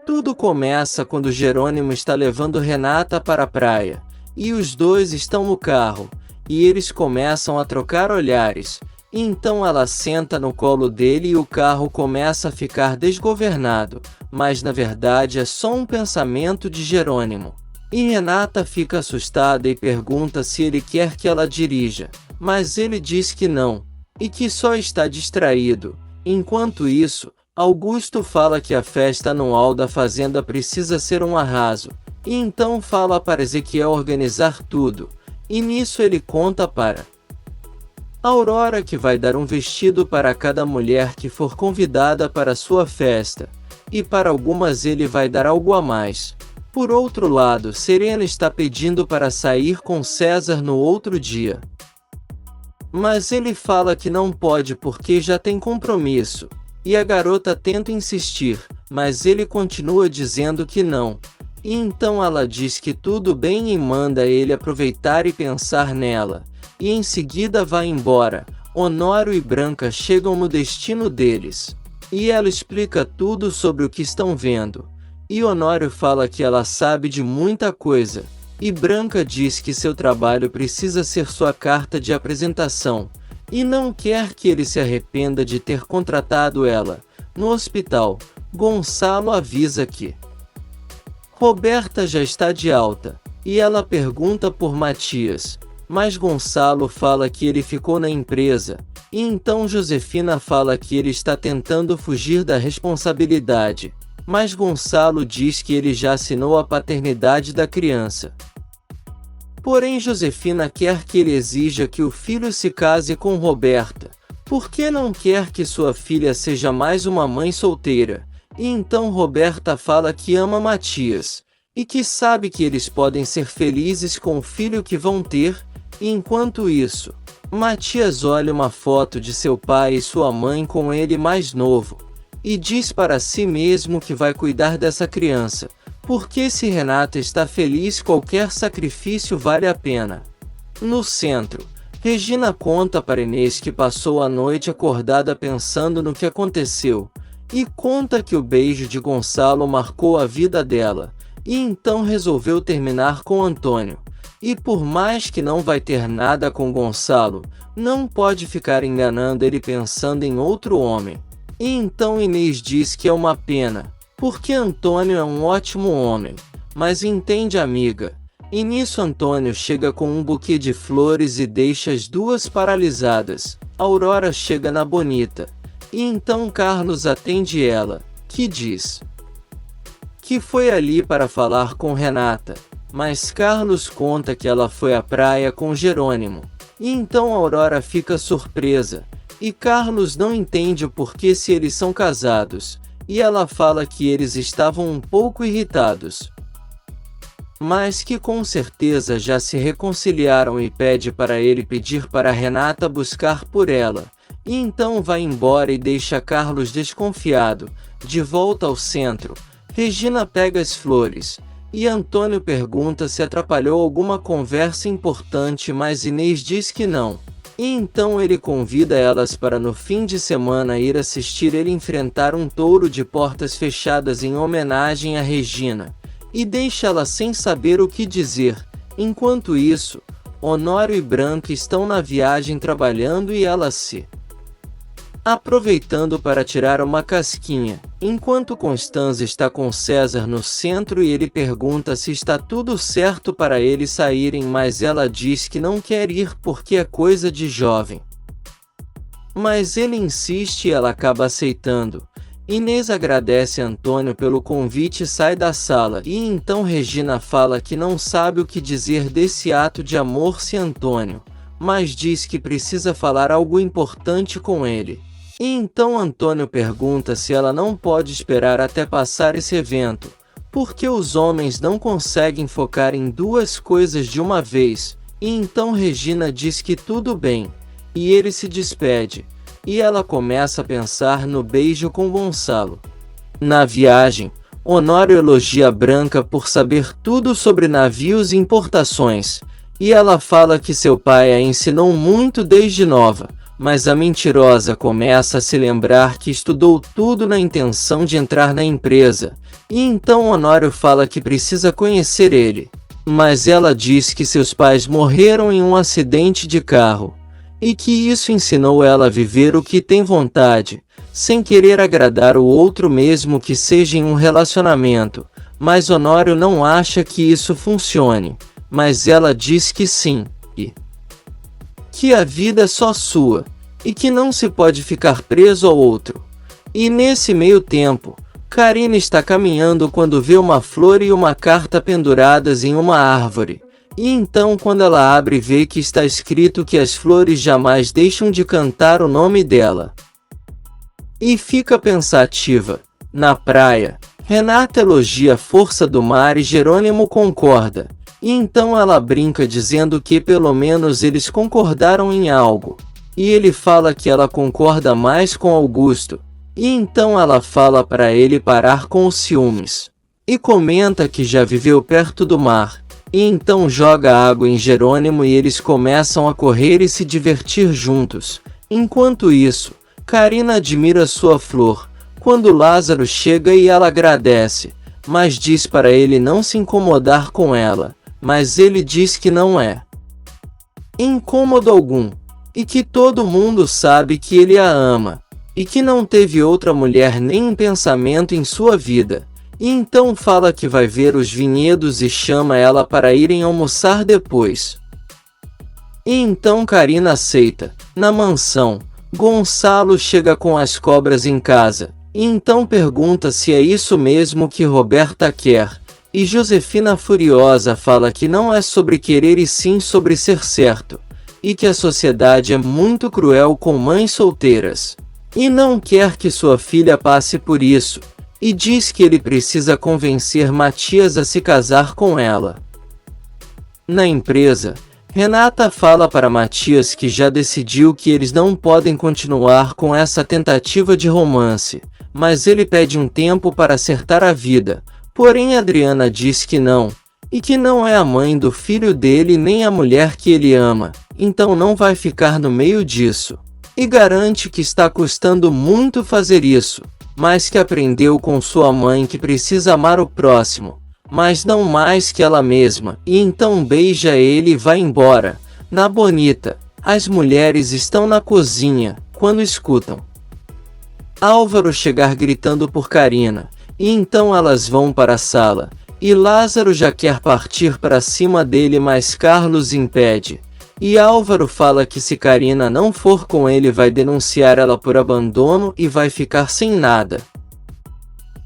Tudo começa quando Jerônimo está levando Renata para a praia, e os dois estão no carro, e eles começam a trocar olhares. Então ela senta no colo dele e o carro começa a ficar desgovernado, mas na verdade é só um pensamento de Jerônimo. E Renata fica assustada e pergunta se ele quer que ela dirija, mas ele diz que não, e que só está distraído. Enquanto isso, Augusto fala que a festa anual da fazenda precisa ser um arraso, e então fala para Ezequiel organizar tudo, e nisso ele conta para Aurora que vai dar um vestido para cada mulher que for convidada para sua festa, e para algumas ele vai dar algo a mais. Por outro lado, Serena está pedindo para sair com César no outro dia. Mas ele fala que não pode porque já tem compromisso. E a garota tenta insistir, mas ele continua dizendo que não. E então ela diz que tudo bem e manda ele aproveitar e pensar nela. E em seguida vai embora. Honório e Branca chegam no destino deles. E ela explica tudo sobre o que estão vendo. E Honório fala que ela sabe de muita coisa. E Branca diz que seu trabalho precisa ser sua carta de apresentação. E não quer que ele se arrependa de ter contratado ela. No hospital, Gonçalo avisa que Roberta já está de alta, e ela pergunta por Matias, mas Gonçalo fala que ele ficou na empresa, e então Josefina fala que ele está tentando fugir da responsabilidade, mas Gonçalo diz que ele já assinou a paternidade da criança. Porém Josefina quer que ele exija que o filho se case com Roberta, porque não quer que sua filha seja mais uma mãe solteira. E então Roberta fala que ama Matias, e que sabe que eles podem ser felizes com o filho que vão ter. E enquanto isso, Matias olha uma foto de seu pai e sua mãe com ele mais novo, e diz para si mesmo que vai cuidar dessa criança. Porque se Renata está feliz, qualquer sacrifício vale a pena. No centro, Regina conta para Inês que passou a noite acordada pensando no que aconteceu, e conta que o beijo de Gonçalo marcou a vida dela, e então resolveu terminar com Antônio. E por mais que não vai ter nada com Gonçalo, não pode ficar enganando ele pensando em outro homem. E então Inês diz que é uma pena, porque Antônio é um ótimo homem, mas entende, amiga. E nisso Antônio chega com um buquê de flores e deixa as duas paralisadas. Aurora chega na Bonita, e então Carlos atende ela, que diz que foi ali para falar com Renata, mas Carlos conta que ela foi à praia com Jerônimo. E então Aurora fica surpresa, e Carlos não entende o porquê se eles são casados. E ela fala que eles estavam um pouco irritados, mas que com certeza já se reconciliaram, e pede para ele pedir para Renata buscar por ela. E então vai embora e deixa Carlos desconfiado. De volta ao centro, Regina pega as flores, e Antônio pergunta se atrapalhou alguma conversa importante, mas Inês diz que não. E então ele convida elas para no fim de semana ir assistir ele enfrentar um touro de portas fechadas em homenagem a Regina, e deixa ela sem saber o que dizer. Enquanto isso, Honório e Branca estão na viagem trabalhando e ela se aproveitando para tirar uma casquinha, enquanto Constanza está com César no centro e ele pergunta se está tudo certo para eles saírem, mas ela diz que não quer ir porque é coisa de jovem. Mas ele insiste e ela acaba aceitando. Inês agradece a Antônio pelo convite e sai da sala, e então Regina fala que não sabe o que dizer desse ato de amor se Antônio, mas diz que precisa falar algo importante com ele. E então Antônio pergunta se ela não pode esperar até passar esse evento, porque os homens não conseguem focar em duas coisas de uma vez. E então Regina diz que tudo bem, e ele se despede, e ela começa a pensar no beijo com Gonçalo. Na viagem, Honório elogia Branca por saber tudo sobre navios e importações, e ela fala que seu pai a ensinou muito desde nova. Mas a mentirosa começa a se lembrar que estudou tudo na intenção de entrar na empresa, E então Honório fala que precisa conhecer ele. Mas ela diz que seus pais morreram em um acidente de carro. E que isso ensinou ela a viver o que tem vontade, sem querer agradar o outro mesmo que seja em um relacionamento. Mas Honório não acha que isso funcione. Mas ela diz que sim, e que a vida é só sua, e que não se pode ficar preso ao outro. E nesse meio tempo, Karina está caminhando quando vê uma flor e uma carta penduradas em uma árvore. E então quando ela abre vê que está escrito que as flores jamais deixam de cantar o nome dela. E fica pensativa. Na praia, Renata elogia a força do mar e Jerônimo concorda. E então ela brinca dizendo que pelo menos eles concordaram em algo. E ele fala que ela concorda mais com Augusto. E então ela fala para ele parar com os ciúmes. E comenta que já viveu perto do mar. E então joga água em Jerônimo e eles começam a correr e se divertir juntos. Enquanto isso, Karina admira sua flor. Quando Lázaro chega e ela agradece, mas diz para ele não se incomodar com ela. Mas ele diz que não é incômodo algum. E que todo mundo sabe que ele a ama. E que não teve outra mulher nem em pensamento em sua vida. E então fala que vai ver os vinhedos e chama ela para irem almoçar depois. E então Karina aceita. Na mansão, Gonçalo chega com as cobras em casa. E então pergunta se é isso mesmo que Roberta quer. E Josefina furiosa fala que não é sobre querer e sim sobre ser certo. E que a sociedade é muito cruel com mães solteiras. E não quer que sua filha passe por isso. E diz que ele precisa convencer Matias a se casar com ela. Na empresa, Renata fala para Matias que já decidiu que eles não podem continuar com essa tentativa de romance, mas ele pede um tempo para acertar a vida. Porém Adriana diz que não, e que não é a mãe do filho dele nem a mulher que ele ama, então não vai ficar no meio disso. E garante que está custando muito fazer isso, mas que aprendeu com sua mãe que precisa amar o próximo, mas não mais que ela mesma, e então beija ele e vai embora. Na Bonita, as mulheres estão na cozinha, quando escutam Álvaro chegar gritando por Karina, e então elas vão para a sala, e Lázaro já quer partir para cima dele mas Carlos impede. E Álvaro fala que se Karina não for com ele vai denunciar ela por abandono e vai ficar sem nada.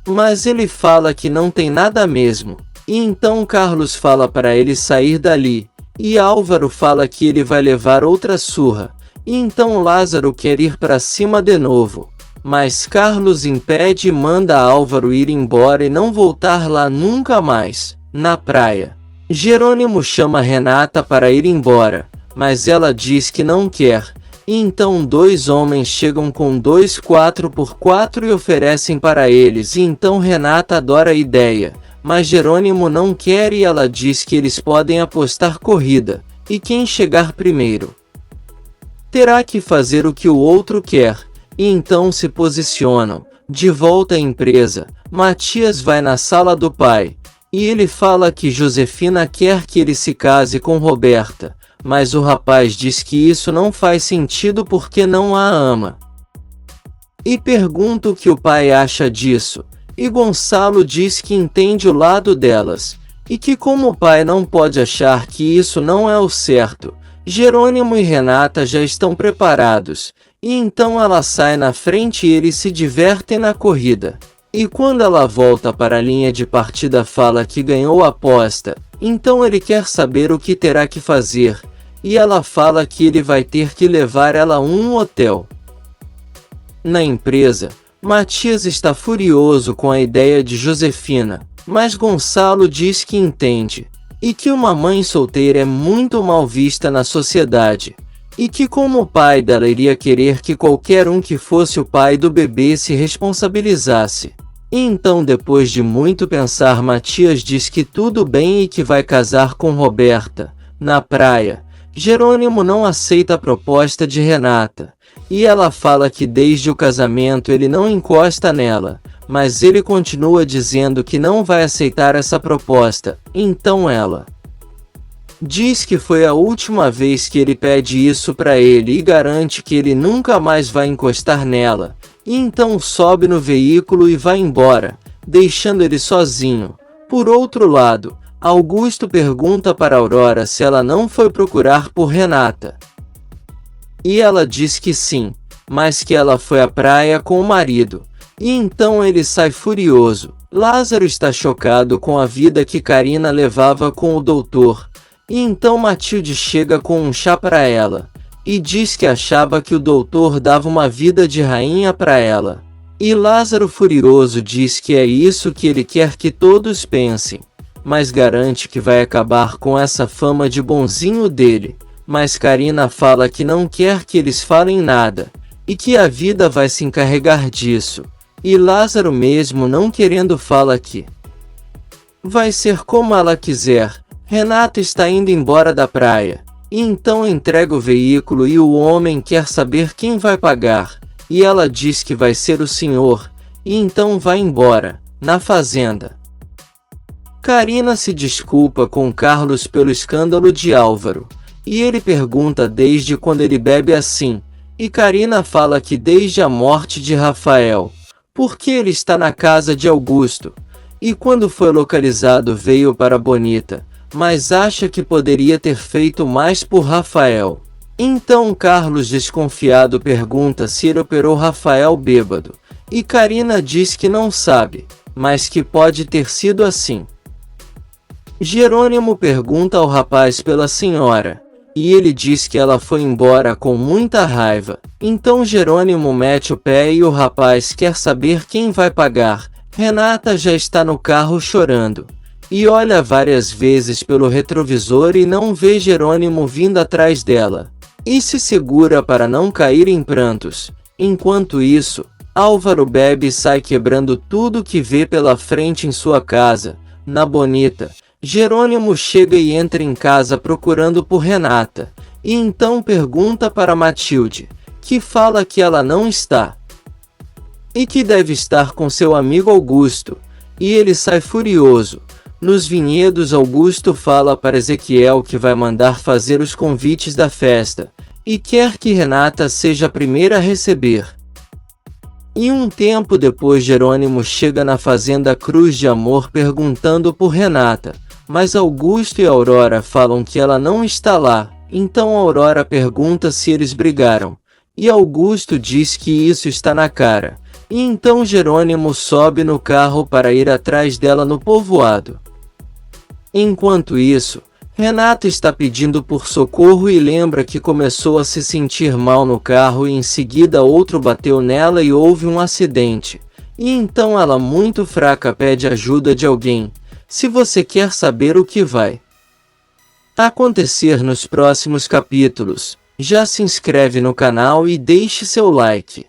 Mas ele fala que não tem nada mesmo. E então Carlos fala para ele sair dali. E Álvaro fala que ele vai levar outra surra. E então Lázaro quer ir para cima de novo. Mas Carlos impede e manda Álvaro ir embora e não voltar lá nunca mais. Na praia, Jerônimo chama Renata para ir embora. Mas ela diz que não quer, e então dois homens chegam com 2 4x4 e oferecem para eles, e então Renata adora a ideia, mas Jerônimo não quer e ela diz que eles podem apostar corrida, e quem chegar primeiro terá que fazer o que o outro quer, e então se posicionam. De volta à empresa, Matias vai na sala do pai, e ele fala que Josefina quer que ele se case com Roberta. Mas o rapaz diz que isso não faz sentido porque não a ama. E pergunta o que o pai acha disso, e Gonçalo diz que entende o lado delas, e que como o pai não pode achar que isso não é o certo, Jerônimo e Renata já estão preparados, e então ela sai na frente e eles se divertem na corrida. E quando ela volta para a linha de partida fala que ganhou a aposta, então ele quer saber o que terá que fazer, e ela fala que ele vai ter que levar ela a um hotel. Na empresa, Matias está furioso com a ideia de Josefina, mas Gonçalo diz que entende, e que uma mãe solteira é muito mal vista na sociedade, e que como o pai dela iria querer que qualquer um que fosse o pai do bebê se responsabilizasse. E então depois de muito pensar Matias diz que tudo bem e que vai casar com Roberta. Na praia, Jerônimo não aceita a proposta de Renata, e ela fala que desde o casamento ele não encosta nela, mas ele continua dizendo que não vai aceitar essa proposta. Então ela diz que foi a última vez que ele pede isso para ele e garante que ele nunca mais vai encostar nela. E então sobe no veículo e vai embora, deixando ele sozinho. Por outro lado, Augusto pergunta para Aurora se ela não foi procurar por Renata. E ela diz que sim, mas que ela foi à praia com o marido. E então ele sai furioso. Lázaro está chocado com a vida que Carina levava com o doutor. E então Matilde chega com um chá para ela. E diz que achava que o doutor dava uma vida de rainha para ela. E Lázaro furioso diz que é isso que ele quer que todos pensem. Mas garante que vai acabar com essa fama de bonzinho dele. Mas Carina fala que não quer que eles falem nada. E que a vida vai se encarregar disso. E Lázaro, mesmo não querendo, fala que vai ser como ela quiser. Renata está indo embora da praia. E então entrega o veículo e o homem quer saber quem vai pagar. E ela diz que vai ser o senhor. E então vai embora, na fazenda. Carina se desculpa com Carlos pelo escândalo de Álvaro. E ele pergunta desde quando ele bebe assim. E Carina fala que desde a morte de Rafael. Porque ele está na casa de Augusto. E quando foi localizado veio para Bonita. Mas acha que poderia ter feito mais por Rafael. Então Carlos, desconfiado, pergunta se ele operou Rafael bêbado. E Carina diz que não sabe, mas que pode ter sido assim. Jerônimo pergunta ao rapaz pela senhora. E ele diz que ela foi embora com muita raiva. Então Jerônimo mete o pé e o rapaz quer saber quem vai pagar. Renata já está no carro chorando. E olha várias vezes pelo retrovisor e não vê Jerônimo vindo atrás dela. E se segura para não cair em prantos. Enquanto isso, Álvaro bebe e sai quebrando tudo que vê pela frente em sua casa, na Bonita. Jerônimo chega e entra em casa procurando por Renata. E então pergunta para Matilde, que fala que ela não está. E que deve estar com seu amigo Augusto. E ele sai furioso. Nos vinhedos, Augusto fala para Ezequiel que vai mandar fazer os convites da festa. E quer que Renata seja a primeira a receber. E um tempo depois Jerônimo chega na fazenda Cruz de Amor perguntando por Renata. Mas Augusto e Aurora falam que ela não está lá. Então Aurora pergunta se eles brigaram. E Augusto diz que isso está na cara. E então Jerônimo sobe no carro para ir atrás dela no povoado. Enquanto isso, Renata está pedindo por socorro e lembra que começou a se sentir mal no carro e em seguida outro bateu nela e houve um acidente. E então ela, muito fraca, pede ajuda de alguém. Se você quer saber o que vai acontecer nos próximos capítulos, já se inscreve no canal e deixe seu like.